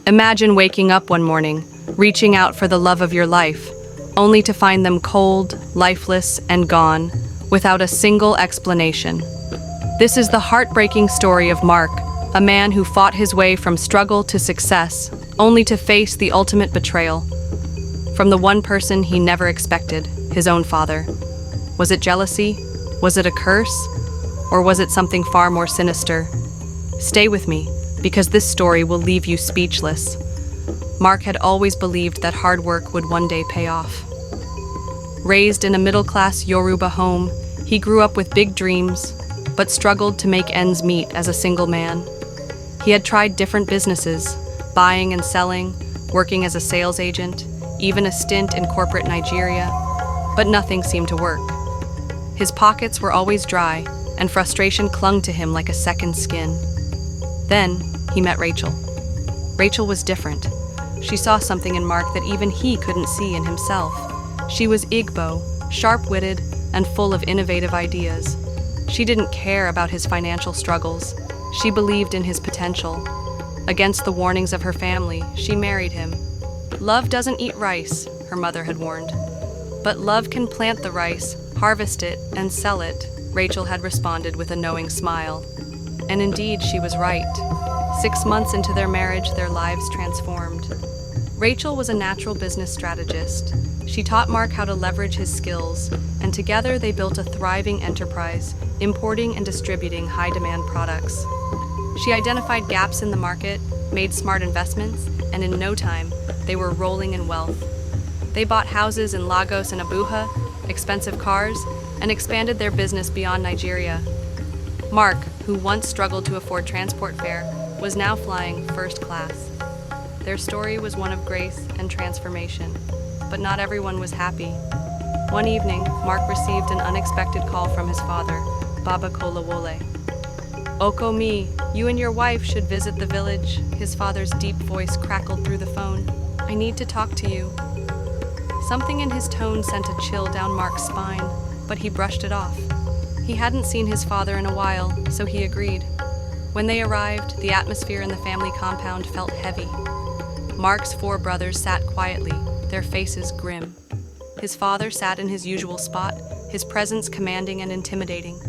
Imagine waking up one morning, reaching out for the love of your life, only to find them cold, lifeless, and gone, without a single explanation. This is the heartbreaking story of Mark, a man who fought his way from struggle to success, only to face the ultimate betrayal from the one person he never expected, his own father. Was it jealousy? Was it a curse? Or was it something far more sinister? Stay with me, because this story will leave you speechless. Mark had always believed that hard work would one day pay off. Raised in a middle-class Yoruba home, he grew up with big dreams, but struggled to make ends meet as a single man. He had tried different businesses, buying and selling, working as a sales agent, even a stint in corporate Nigeria, but nothing seemed to work. His pockets were always dry, and frustration clung to him like a second skin. Then, he met Rachael. Rachael was different. She saw something in Mark that even he couldn't see in himself. She was Igbo, sharp-witted, and full of innovative ideas. She didn't care about his financial struggles. She believed in his potential. Against the warnings of her family, she married him. Love doesn't eat rice, her mother had warned. But love can plant the rice, harvest it, and sell it, Rachael had responded with a knowing smile. And indeed, she was right. 6 months into their marriage, their lives transformed. Rachael was a natural business strategist. She taught Mark how to leverage his skills, and together they built a thriving enterprise, importing and distributing high-demand products. She identified gaps in the market, made smart investments, and in no time, they were rolling in wealth. They bought houses in Lagos and Abuja, expensive cars, and expanded their business beyond Nigeria. Mark, who once struggled to afford transport fare, was now flying first class. Their story was one of grace and transformation, but not everyone was happy. One evening, Mark received an unexpected call from his father, Baba Kolawole. "Oko mi, you and your wife should visit the village," his father's deep voice crackled through the phone. "I need to talk to you." Something in his tone sent a chill down Mark's spine, but he brushed it off. He hadn't seen his father in a while, so he agreed. When they arrived, the atmosphere in the family compound felt heavy. Mark's 4 brothers sat quietly, their faces grim. His father sat in his usual spot, his presence commanding and intimidating.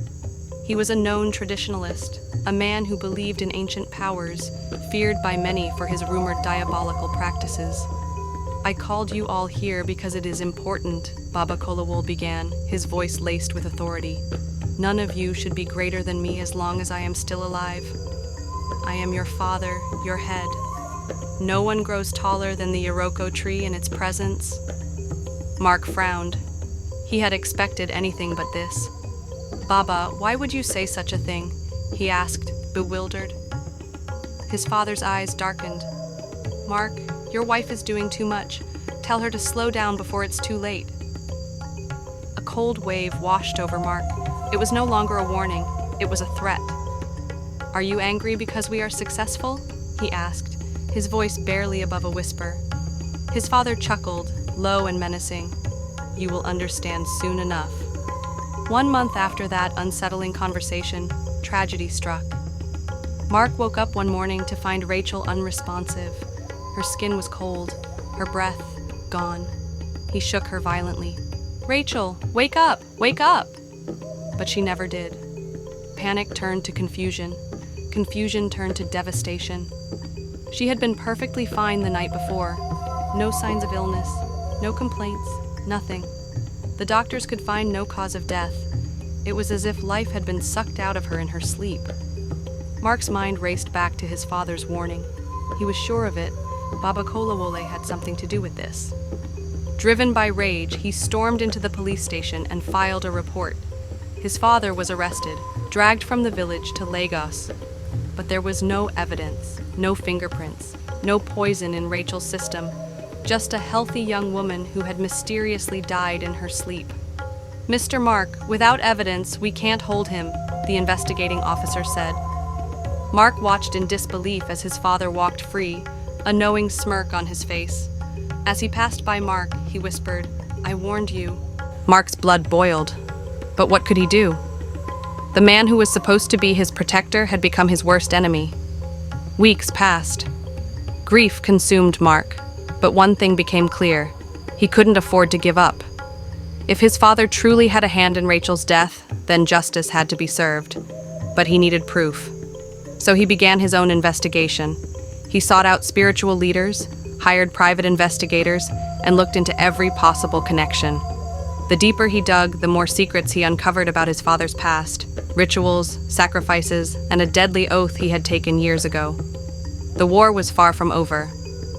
He was a known traditionalist, a man who believed in ancient powers, feared by many for his rumored diabolical practices. "I called you all here because it is important," Baba Kolawole began, his voice laced with authority. "None of you should be greater than me as long as I am still alive. I am your father, your head. No one grows taller than the Iroko tree in its presence." Mark frowned. He had expected anything but this. "Baba, why would you say such a thing?" he asked, bewildered. His father's eyes darkened. "Mark, your wife is doing too much. Tell her to slow down before it's too late." A cold wave washed over Mark. It was no longer a warning, it was a threat. "Are you angry because we are successful?" he asked, his voice barely above a whisper. His father chuckled, low and menacing. "You will understand soon enough." 1 month after that unsettling conversation, tragedy struck. Mark woke up one morning to find Rachael unresponsive. Her skin was cold, her breath gone. He shook her violently. "Rachael, wake up! Wake up!" But she never did. Panic turned to confusion. Confusion turned to devastation. She had been perfectly fine the night before. No signs of illness, no complaints, nothing. The doctors could find no cause of death. It was as if life had been sucked out of her in her sleep. Mark's mind raced back to his father's warning. He was sure of it. Baba Kolawole had something to do with this. Driven by rage, he stormed into the police station and filed a report. His father was arrested, dragged from the village to Lagos. But there was no evidence, no fingerprints, no poison in Rachael's system, just a healthy young woman who had mysteriously died in her sleep. "Mr. Mark, without evidence, we can't hold him," the investigating officer said. Mark watched in disbelief as his father walked free, a knowing smirk on his face. As he passed by Mark, he whispered, "I warned you." Mark's blood boiled. But what could he do? The man who was supposed to be his protector had become his worst enemy. Weeks passed. Grief consumed Mark, but one thing became clear. He couldn't afford to give up. If his father truly had a hand in Rachel's death, then justice had to be served. But he needed proof. So he began his own investigation. He sought out spiritual leaders, hired private investigators, and looked into every possible connection. The deeper he dug, the more secrets he uncovered about his father's past, rituals, sacrifices, and a deadly oath he had taken years ago. The war was far from over,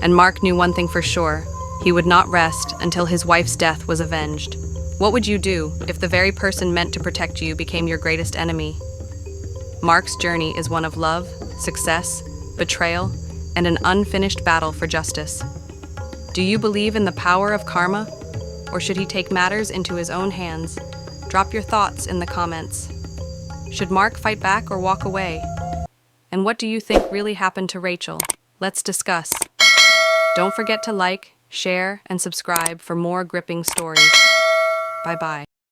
and Mark knew one thing for sure: he would not rest until his wife's death was avenged. What would you do if the very person meant to protect you became your greatest enemy? Mark's journey is one of love, success, betrayal, and an unfinished battle for justice. Do you believe in the power of karma? Or should he take matters into his own hands? Drop your thoughts in the comments. Should Mark fight back or walk away? And what do you think really happened to Rachael? Let's discuss. Don't forget to like, share, and subscribe for more gripping stories. Bye-bye.